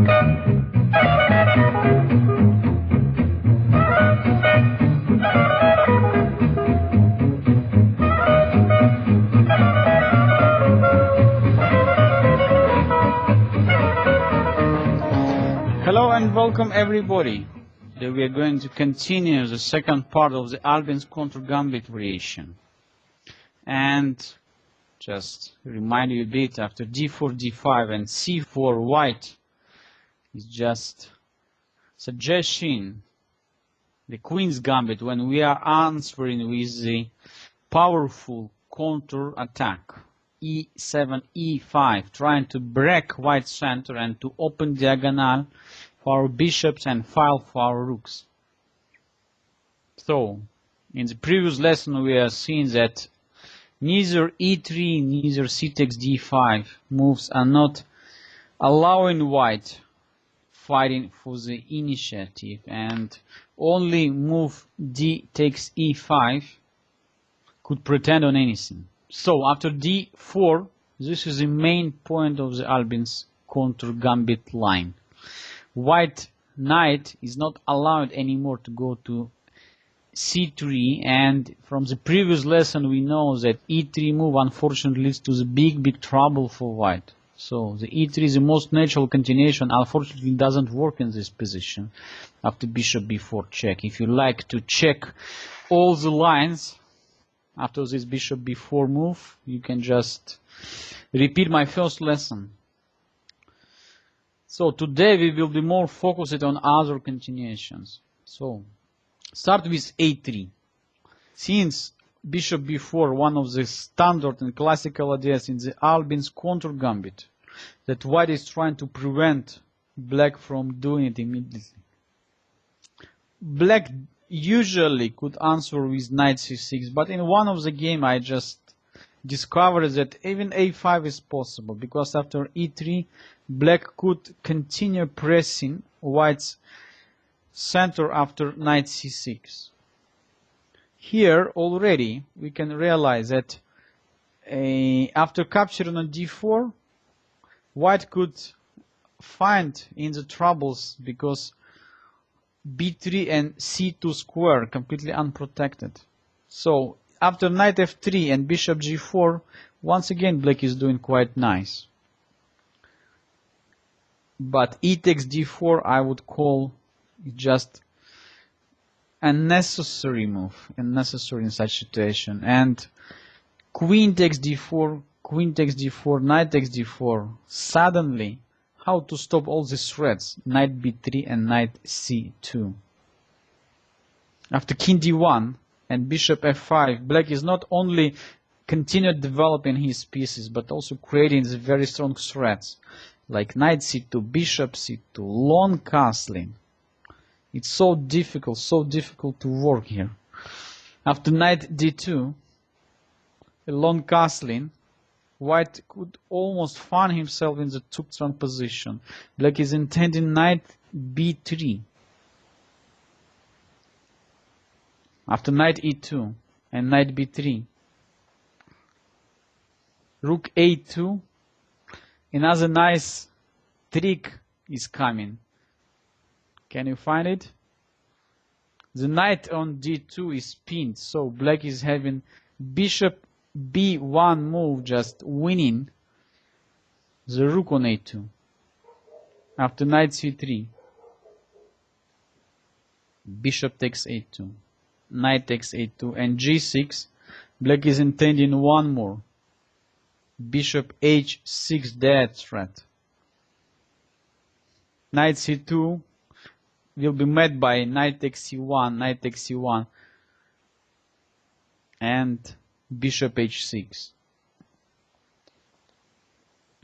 Hello and welcome everybody. Today we are going to continue the second part of the Albin's counter gambit variation. And just remind you a bit, after d4, d5 and c4 white is just suggesting the queen's gambit when we are answering with the powerful counter attack. e7, e5, trying to break white center and to open diagonal for our bishops and file for our rooks. So, in the previous lesson we have seen that neither e3, neither c takes d5 moves are not allowing white fighting for the initiative, and only move d takes e5 could pretend on anything. So after d4, this is the main point of the Albin's counter gambit line. White knight is not allowed anymore to go to c3, and from the previous lesson we know that e3 move unfortunately leads to the big trouble for white. So the e3 is the most natural continuation, unfortunately doesn't work in this position after bishop b4 check. If you like to check all the lines after this bishop b4 move, you can just repeat my first lesson. So today we will be more focused on other continuations. So start with a3. Since bishop b4, one of the standard and classical ideas in the Albin's counter gambit, that white is trying to prevent black from doing it immediately. Black usually could answer with knight c6, but in one of the game I just discovered that even a5 is possible, because after e3 black could continue pressing white's center after knight c6. Here already we can realize that after capturing on d4, white could find in the troubles because b3 and c2 square completely unprotected. So after knight f3 and bishop g4, once again black is doing quite nice. But e takes d4 I would call just unnecessary move, unnecessary in such situation. And queen takes d4, queen takes d4, knight takes d4. Suddenly, how to stop all these threats? Knight b3 and knight c2. After king d1 and bishop f5, black is not only continued developing his pieces, but also creating the very strong threats, like knight c2, bishop c2, long castling. It's so difficult to work here. After knight d2, a long castling, white could almost find himself in the took-strong position. Black is intending knight b3. After knight e2 and knight b3, rook a2, another nice trick is coming. Can you find it? The knight on d2 is pinned, so black is having bishop b1 move, just winning the rook on a2. After knight c3, bishop takes a2, knight takes a2, and g6, black is intending one more, bishop h6 dead threat. Knight c2 will be met by knight takes c1, knight takes c1, and bishop h6.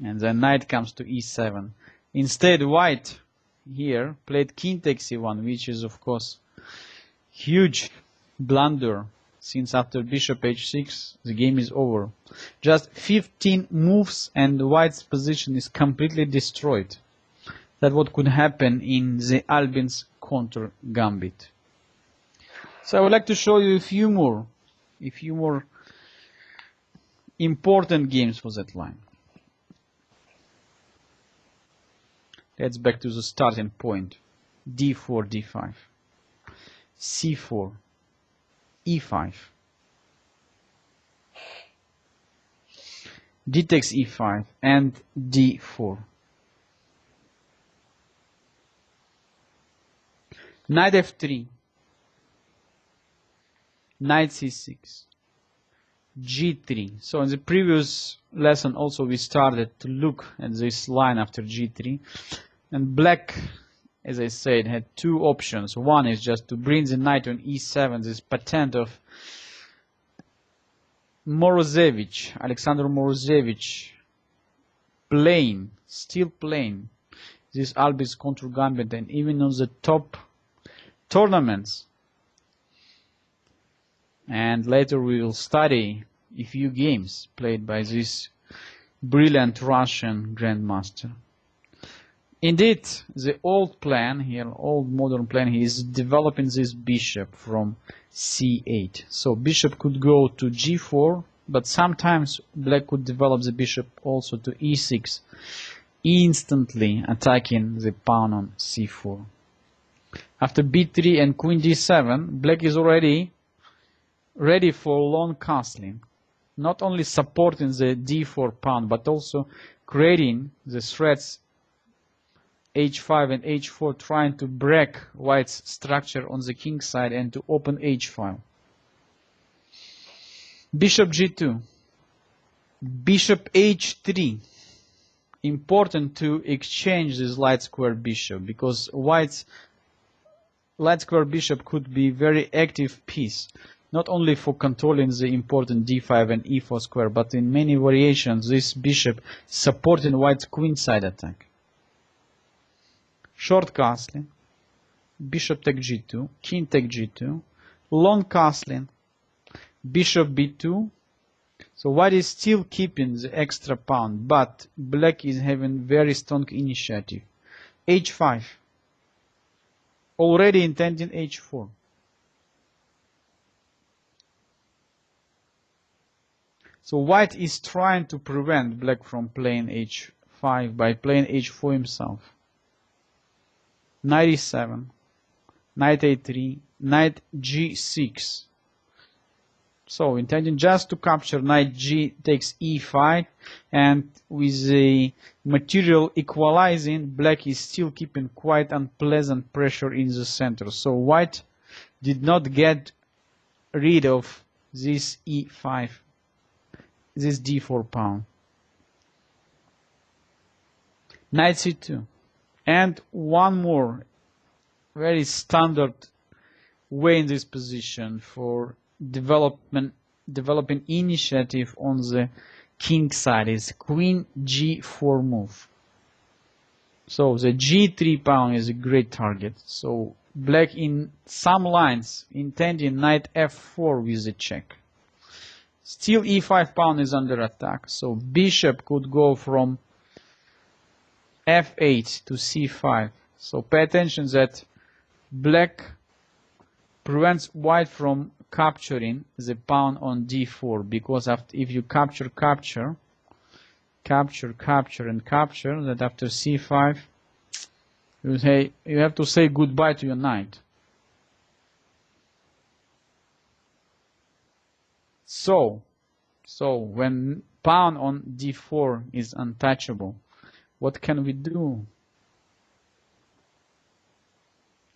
And then knight comes to e7. Instead, white here played king takes c1, which is of course huge blunder, since after bishop h6 the game is over. Just 15 moves and white's position is completely destroyed. That's what could happen in the Albin's counter gambit. So I would like to show you a few more important games for that line. Let's back to the starting point. d4, d5, c4, e5, d takes e5, and d4. Knight f3, knight c6, g3. So in the previous lesson also we started to look at this line after g3, and black, as I said, had two options. One is just to bring the knight on e7, this patent of Morozevich, Alexander Morozevich, playing, still playing this Albin's contour gambit, and even on the top tournaments. And later we will study a few games played by this brilliant Russian grandmaster. Indeed, the old plan here, old modern plan, he is developing this bishop from c8. So bishop could go to g4, but sometimes black could develop the bishop also to e6, instantly attacking the pawn on c4. After b3 and queen d7, black is already ready for long castling, not only supporting the d4 pawn, but also creating the threats h5 and h4, trying to break white's structure on the king side and to open h file. Bishop g2, bishop h3. Important to exchange this light square bishop, because white's light square bishop could be very active piece, not only for controlling the important d5 and e4 square, but in many variations this bishop supporting white's queenside attack. Short castling, bishop take g2, king take g2, long castling, bishop b2. So white is still keeping the extra pawn, but black is having very strong initiative. h5, already intending h4. So white is trying to prevent black from playing h5 by playing h4 himself. Knight e7, knight a3, knight g6. So intending just to capture knight g takes e5, and with the material equalizing, black is still keeping quite unpleasant pressure in the center. So white did not get rid of this e5, this d4 pawn. Knight c2. And one more very standard way in this position for developing initiative on the king side is queen g4 move. So the g3 pawn is a great target. So black in some lines intending knight f4 with the check. Still e5 pawn is under attack. So bishop could go from f8 to c5. So pay attention that black prevents white from capturing the pawn on d4, because if you capture, and capture, that after c5 you have to say goodbye to your knight. So when pawn on d4 is untouchable, what can we do?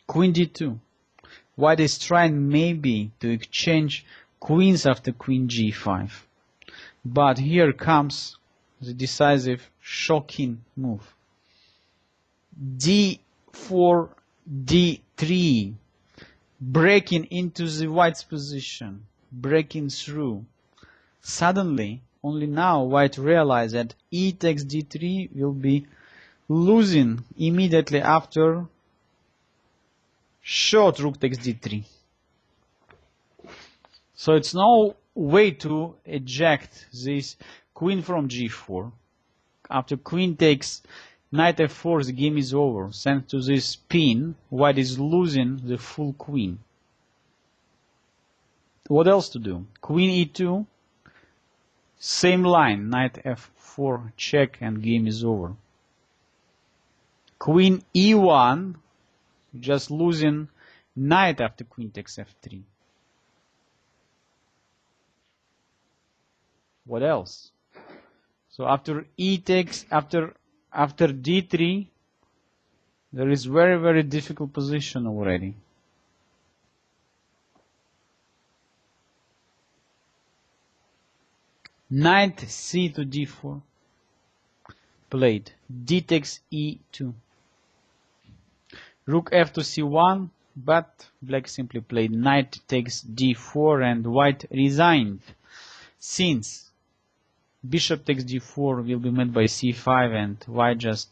Queen d2. White is trying maybe to exchange queens after queen g5. But here comes the decisive, shocking move. d4, d3. Breaking into the white's position. Breaking through. Suddenly, only now white realized that e takes d3 will be losing immediately after short rook takes d3. So it's no way to eject this queen from g4. After queen takes knight f4, the game is over. Thanks to this pin, white is losing the full queen. What else to do? Queen e2, same line, knight f4 check, and game is over. Queen e1, just losing knight after queen takes f3. What else? So after e takes, after d3, there is very, very difficult position already. Knight c to d4 played. D takes e2. Rook f to c1, but black simply played knight takes d4 and white resigned. Since bishop takes d4 will be met by c5 and white just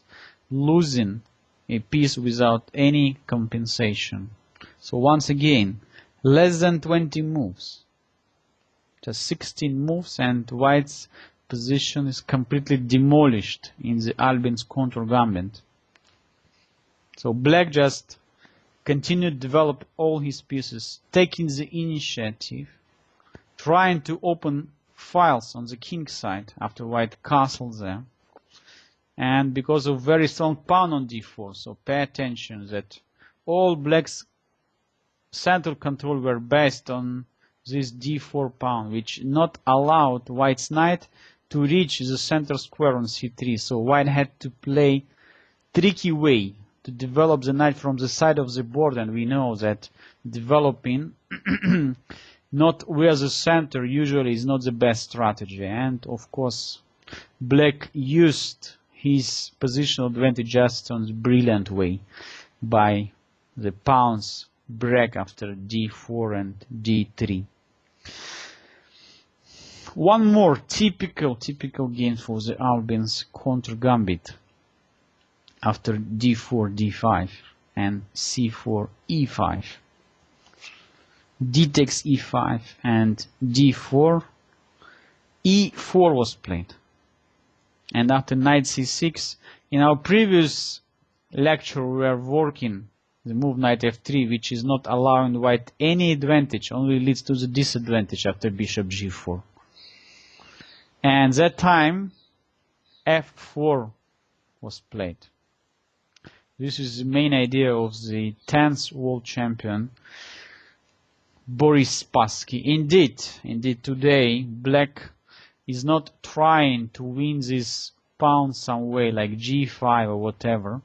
losing a piece without any compensation. So once again, less than 20 moves. Just 16 moves and white's position is completely demolished in the Albin's counter gambit. So black just continued to develop all his pieces, taking the initiative, trying to open files on the king side after white castled there. And because of very strong pawn on d4, so pay attention that all black's central control were based on this d4 pawn, which not allowed white's knight to reach the center square on c3. So white had to play tricky way to develop the knight from the side of the board, and we know that developing not where the center usually is not the best strategy. And of course black used his positional advantage just on a brilliant way by the pawns break after d4 and d3. One more typical game for the Albin's counter gambit after d4 d5 and c4 e5. D takes e5 and d4, e4 was played. And after knight c6, in our previous lecture we were working the move knight f3, which is not allowing white any advantage, only leads to the disadvantage after bishop g4. And that time f4 was played. This is the main idea of the 10th world champion Boris Spassky. Indeed today black is not trying to win this pawn some way like g5 or whatever,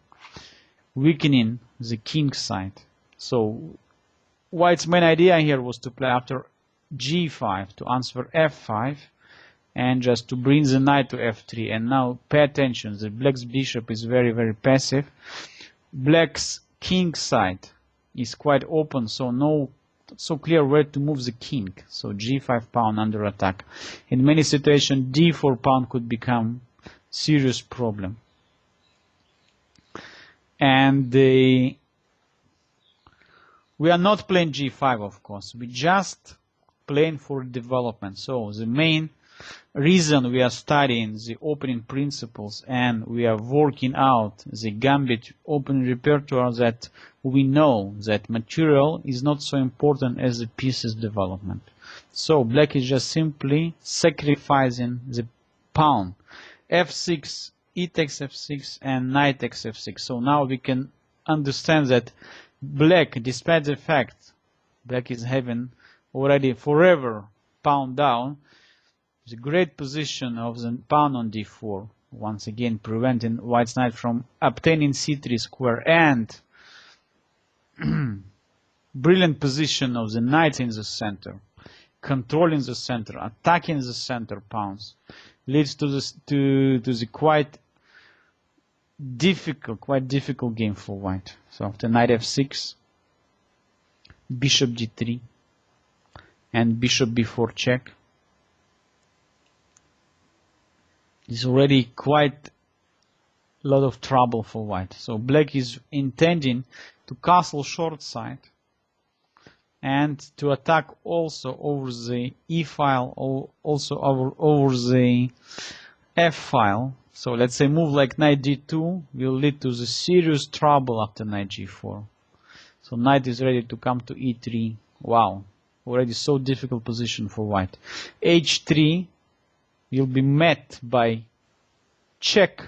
weakening the king side. So white's main idea here was to play after g5 to answer f5 and just to bring the knight to f3. And now pay attention, the black's bishop is very, very passive. Black's king side is quite open, so no so clear where to move the king. So g5 pawn under attack. In many situations d4 pawn could become serious problem. And we are not playing g5, of course. We just playing for development. So the main reason we are studying the opening principles and we are working out the gambit opening repertoire, that we know that material is not so important as the pieces development. So black is just simply sacrificing the pawn. f6, e takes f6 and knight takes f6. So now we can understand that black, despite the fact black is having already forever pawn down, the great position of the pawn on d4, once again preventing white's knight from obtaining c3 square, and brilliant position of the knight in the center, controlling the center, attacking the center pawns, leads to the quite difficult game for white. So after knight f6, bishop d3, and bishop b4 check. It's already quite a lot of trouble for white. So black is intending to castle short side and to attack also over the e file, or also over the f file. So let's say move like knight d2 will lead to the serious trouble after knight g4. So knight is ready to come to e3. Wow, already so difficult position for white. h3 will be met by check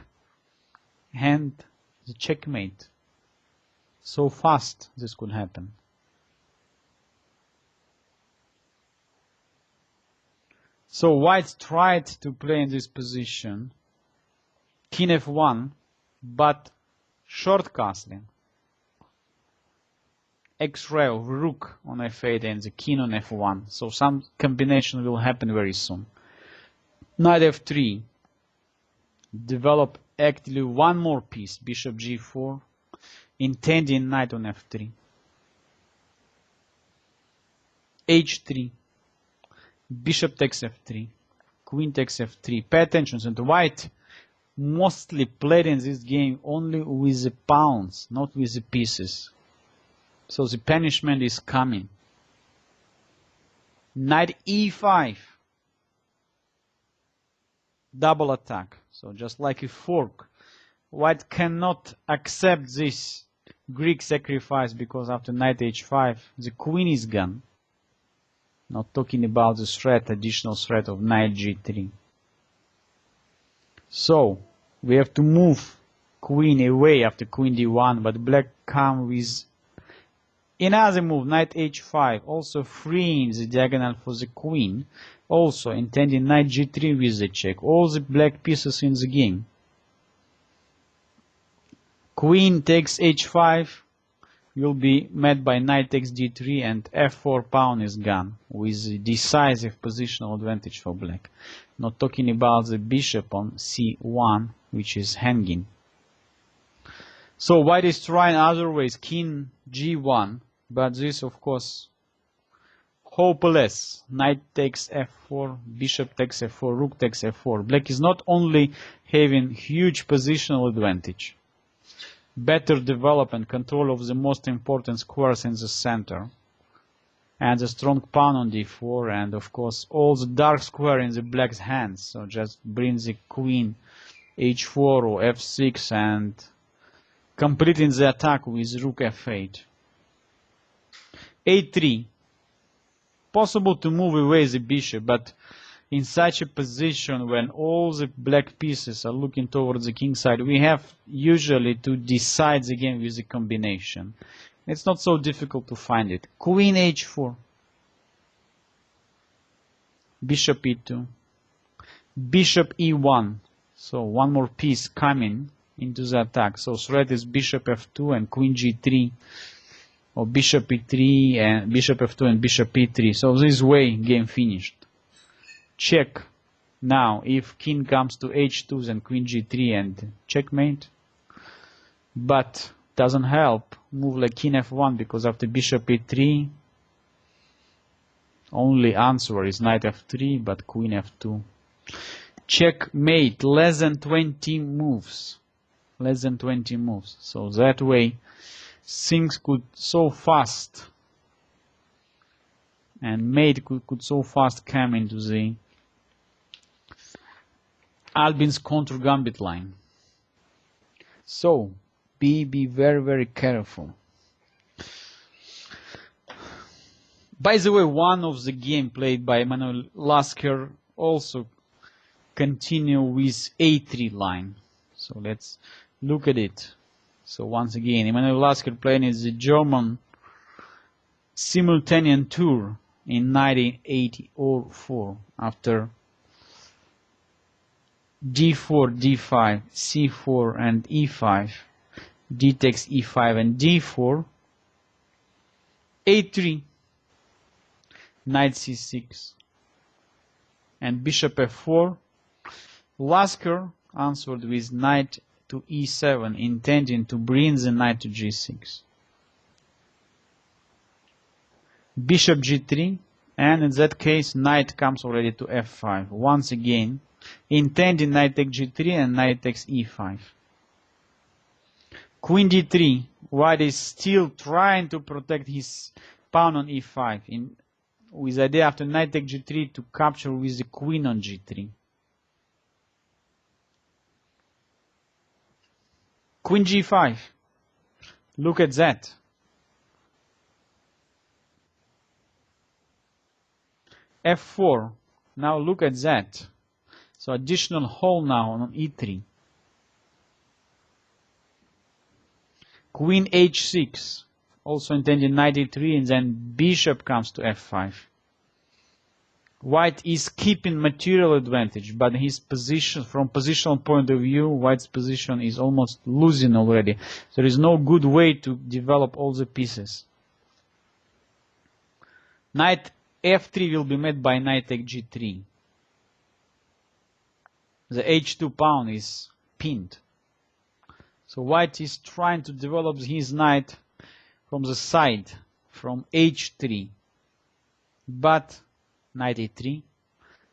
and The checkmate. So fast this could happen. So white tried to play in this position, king f1, but short castling. X-ray of rook on f8 and the king on f1. So some combination will happen very soon. Knight f3. Develop actively one more piece, bishop g4, intending knight on f3. h3. Bishop takes f3. Queen takes f3. Pay attention, and white mostly played in this game only with the pawns, not with the pieces. So the punishment is coming. Knight e5. Double attack. So just like a fork. White cannot accept this Greek sacrifice because after knight h5 the queen is gone. Not talking about the threat, additional threat of knight g3. So we have to move queen away after queen d1, but black come with another move, knight h5, also freeing the diagonal for the queen, also intending knight g3 with the check. All the black pieces in the game. Queen takes h5 will be met by knight takes d3 and f4 pawn is gone with the decisive positional advantage for black. Not talking about the bishop on c1 which is hanging. So white is trying other ways, king g1, but this of course hopeless. Knight takes f4, bishop takes f4, rook takes f4. Black is not only having huge positional advantage, better development, control of the most important squares in the center, and a strong pawn on d4, and of course all the dark square in the black's hands. So just bring the queen h4 or f6 and completing the attack with rook f8. a3. Possible to move away the bishop, but in such a position when all the black pieces are looking towards the king side, we have usually to decide the game with the combination. It's not so difficult to find it. Queen h4. Bishop e2. Bishop e1. So one more piece coming into the attack. So threat is bishop f2 and queen g3. Or bishop e3 and bishop f2 and bishop e3. So this way game finished. Check. Now if king comes to h2 then queen g3 and checkmate. But doesn't help. Move like king f1 because after bishop e3 only answer is knight f3 but queen f2. Checkmate. Less than 20 moves. Less than 20 moves. So that way things could so fast and mate could so fast come into the Albin's counter gambit line. So be very careful. By the way, one of the game played by Emanuel Lasker also continue with a3 line. So let's look at it. So once again, Emanuel Lasker playing is the German simultaneous tour in 1984 after d4, d5, c4 and e5, d takes e5 and d4, a3, knight c6 and bishop f4. Lasker answered with knight to e7, intending to bring the knight to g6. Bishop g3, and in that case knight comes already to f5. Once again, intending knight takes g3 and knight takes e5. Queen d3, white is still trying to protect his pawn on e5, with the idea after knight takes g3 to capture with the queen on g3. Queen g5. Look at that. f4. Now look at that. So additional hole now on e3. Queen h6, also intending knight e3, and then bishop comes to f5. White is keeping material advantage, but his position, from positional point of view, White's position is almost losing already. There is no good way to develop all the pieces. Knight f3 will be met by knight takes g3. The h2 pawn is pinned. So White is trying to develop his knight from the side, from h3. But knight e3,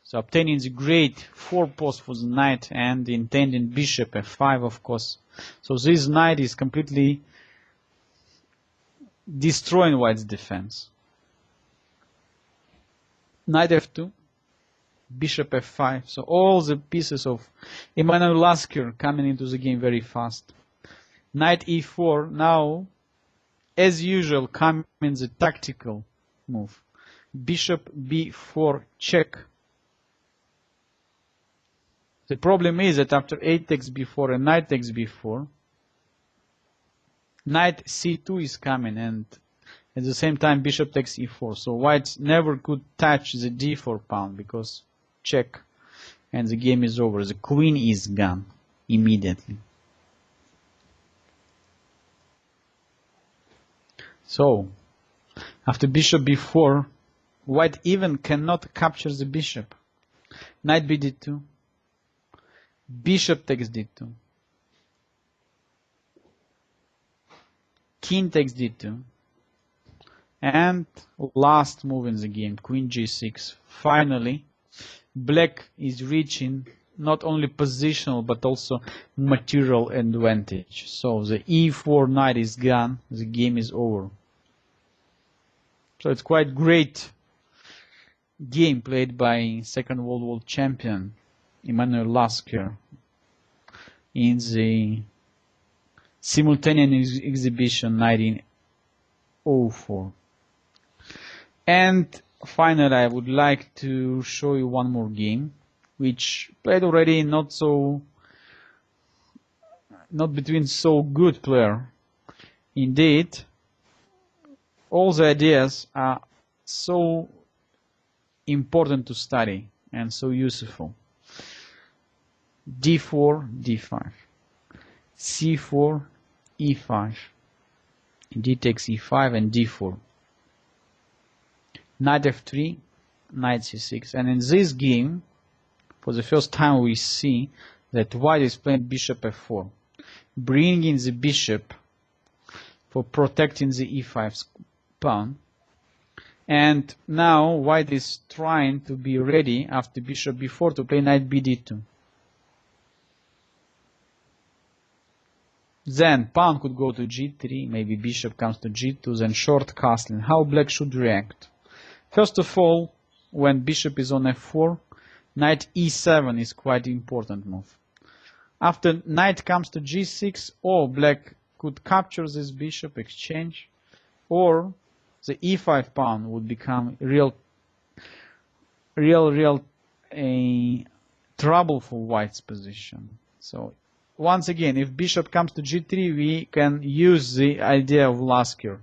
so obtaining the great forepost for the knight and intending bishop f5, of course. So this knight is completely destroying White's defense. Knight f2, bishop f5. So all the pieces of Emanuel Lasker coming into the game very fast. Knight e4, now, as usual, coming the tactical move. Bishop b4 check. The problem is that after a takes b4 and knight takes b4, knight c2 is coming, and at the same time bishop takes e4. So White never could touch the d4 pawn because check, and the game is over. The queen is gone immediately. So after bishop b4, White even cannot capture the bishop. Knight b d2. Bishop takes d2. King takes d2. And last move in the game, queen g6. Finally, black is reaching not only positional but also material advantage. So the e4 knight is gone. The game is over. So it's quite great game played by Second World War champion Emanuel Lasker in the simultaneous exhibition 1904. And finally, I would like to show you one more game, which played already not between so good player. Indeed, all the ideas are so important to study and so useful. d4, d5, c4, e5, d takes e5 and d4, knight f3, knight c6. And in this game, for the first time, we see that White is playing bishop f4, bringing the bishop for protecting the e5 pawn. And now White is trying to be ready after bishop b4 to play knight b d2. Then pawn could go to g3, maybe bishop comes to g2, then short castling. How black should react? First of all, when bishop is on f4, knight e7 is quite important move. After knight comes to g6, or black could capture this bishop, exchange, or the e5 pawn would become real trouble for White's position. So once again, if bishop comes to g3, we can use the idea of Lasker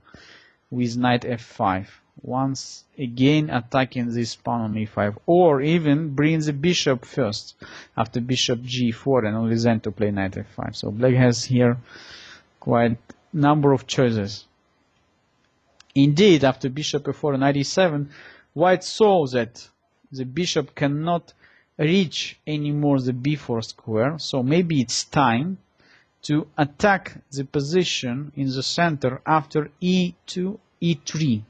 with knight f5. Once again attacking this pawn on e5, or even bring the bishop first after bishop g4 and only then to play knight f5. So black has here quite a number of choices. Indeed, after bishop f4 and knight e7, White saw that the bishop cannot reach anymore the b4 square, so maybe it's time to attack the position in the center after e2, e3.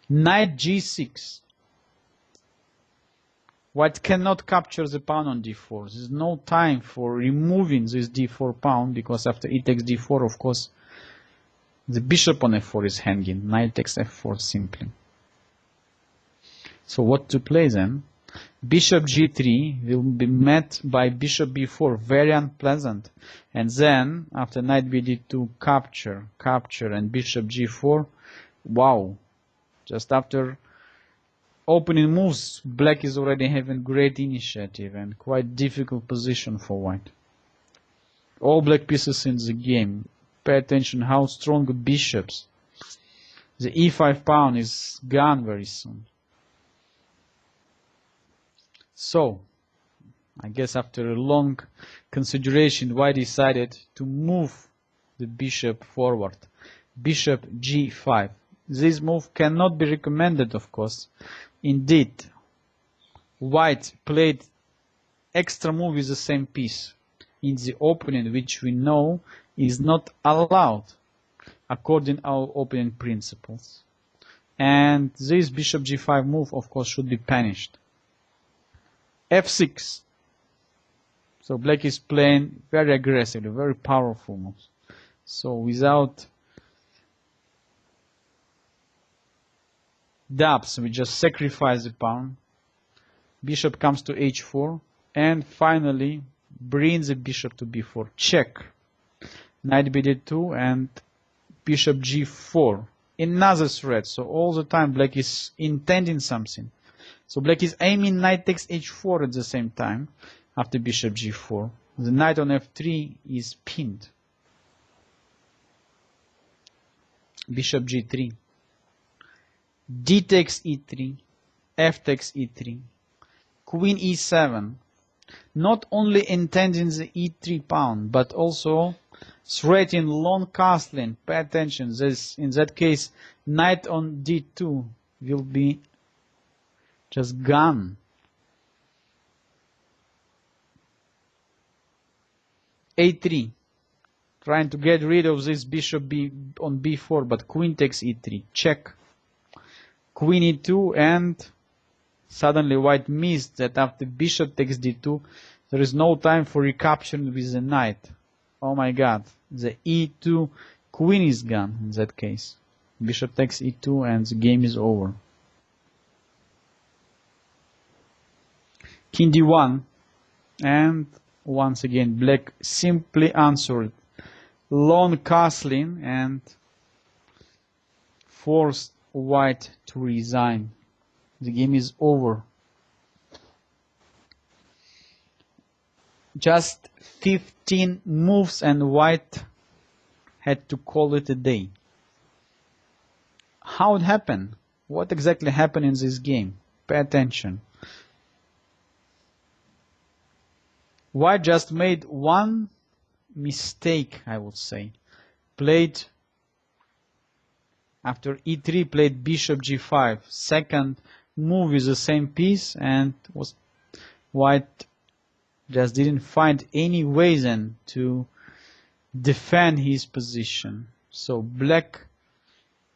Knight g6. White cannot capture the pawn on d4. There is no time for removing this d4 pawn, because after e takes d4, of course, the bishop on f4 is hanging. Knight takes f4 simply. So what to play then? Bishop g3 will be met by bishop b4, very unpleasant. And then, after knight b d2, capture, and bishop g4, wow. Just after opening moves, black is already having great initiative and quite difficult position for White. All black pieces in the game. Pay attention how strong bishops. The e5 pawn is gone very soon. So, I guess after a long consideration, white decided to move the bishop forward. Bishop g5. This move cannot be recommended, of course. Indeed, white played extra move with the same piece in the opening, which we know is not allowed according to our opening principles. And this bishop g5 move, of course, should be punished. f6. So black is playing very aggressively, very powerful moves. So without doubts, we just sacrifice the pawn. Bishop comes to h4, and finally brings the bishop to b4. Check. Knight bd2 and bishop g4. Another threat. So all the time black is intending something. So black is aiming knight takes h4 at the same time after bishop g4. The knight on f3 is pinned. Bishop g3. D takes e3. F takes e3. Queen e7. Not only intending the e3 pawn, but also threatening long castling. Pay attention. This, in that case, knight on d2 will be just gone. a3. Trying to get rid of this bishop on b4, but queen takes e3. Check. Queen e2, and suddenly white missed that after bishop takes d2, there is no time for recapturing with the knight. Oh my god, the e2 queen is gone in that case. Bishop takes e2 and the game is over. King d1, and once again black simply answered long castling and forced white to resign. The game is over. Just 15 moves and white had to call it a day. How it happened? What exactly happened in this game? Pay attention. White just made one mistake, I would say. Played after e3, played bishop g5. Second move with the same piece, and was white just didn't find any way then to defend his position. So black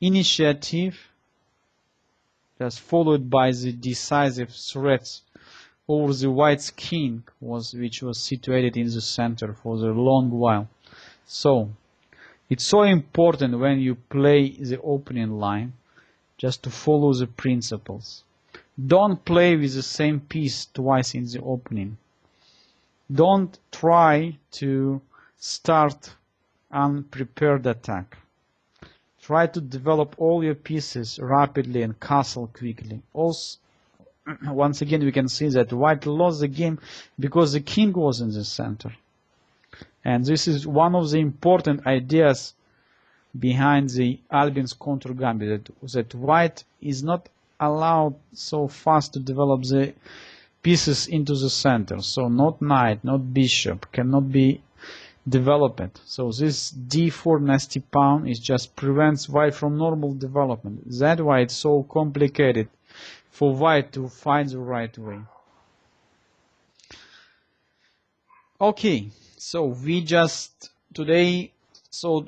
initiative just followed by the decisive threats over the white's king, which was situated in the center for the long while. So it's so important when you play the opening line just to follow the principles. Don't play with the same piece twice in the opening. Don't try to start unprepared attack. Try to develop all your pieces rapidly and castle quickly. Also, once again, we can see that white lost the game because the king was in the center. And this is one of the important ideas behind the Albin's counter gambit, that white is not allowed so fast to develop the pieces into the center. So not knight, not bishop cannot be developed. So this d4 nasty pawn is just prevents white from normal development. That's why it's so complicated for white to find the right way. Okay, so we just today saw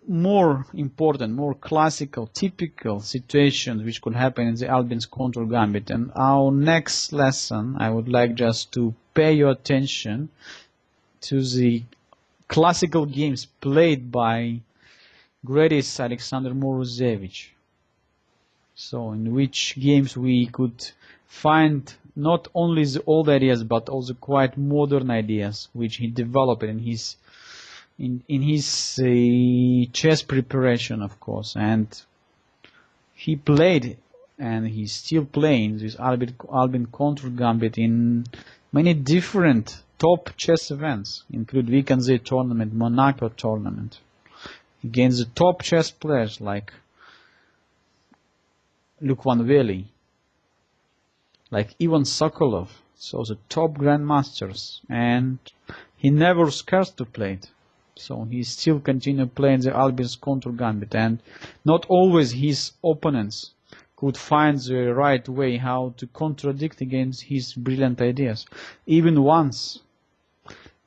more important, more classical, typical situations which could happen in the Albin's counter gambit. And our next lesson, I would like just to pay your attention to the classical games played by greatest Alexander Morozevich. So in which games we could find not only the old ideas but also quite modern ideas which he developed in his chess preparation, of course. And he played, and he's still playing, this Albin counter gambit in many different top chess events include Weekend Z tournament, Monaco tournament, against the top chess players like Luke Van Veli, like Ivan Sokolov, so the top grandmasters, and he never scares to play it. So he still continue playing the Albin's counter gambit, and not always his opponents could find the right way how to contradict against his brilliant ideas. Even once,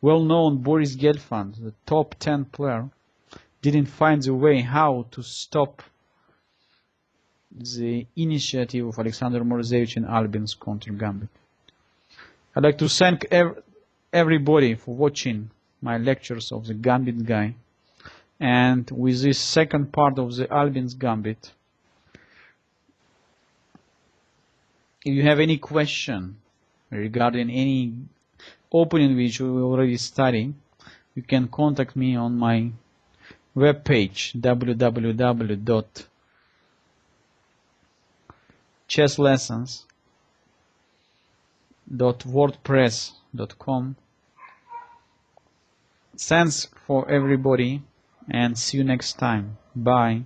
well-known Boris Gelfand, the top 10 player, didn't find the way how to stop the initiative of Alexander Morozevich in Albin's counter gambit. I'd like to thank everybody for watching my lectures of the Gambit Guy, and with this second part of the Albin's Gambit, if you have any question regarding any opening which we already studied, you can contact me on my webpage www.chesslessons.wordpress.com. Thanks for everybody, and see you next time. Bye.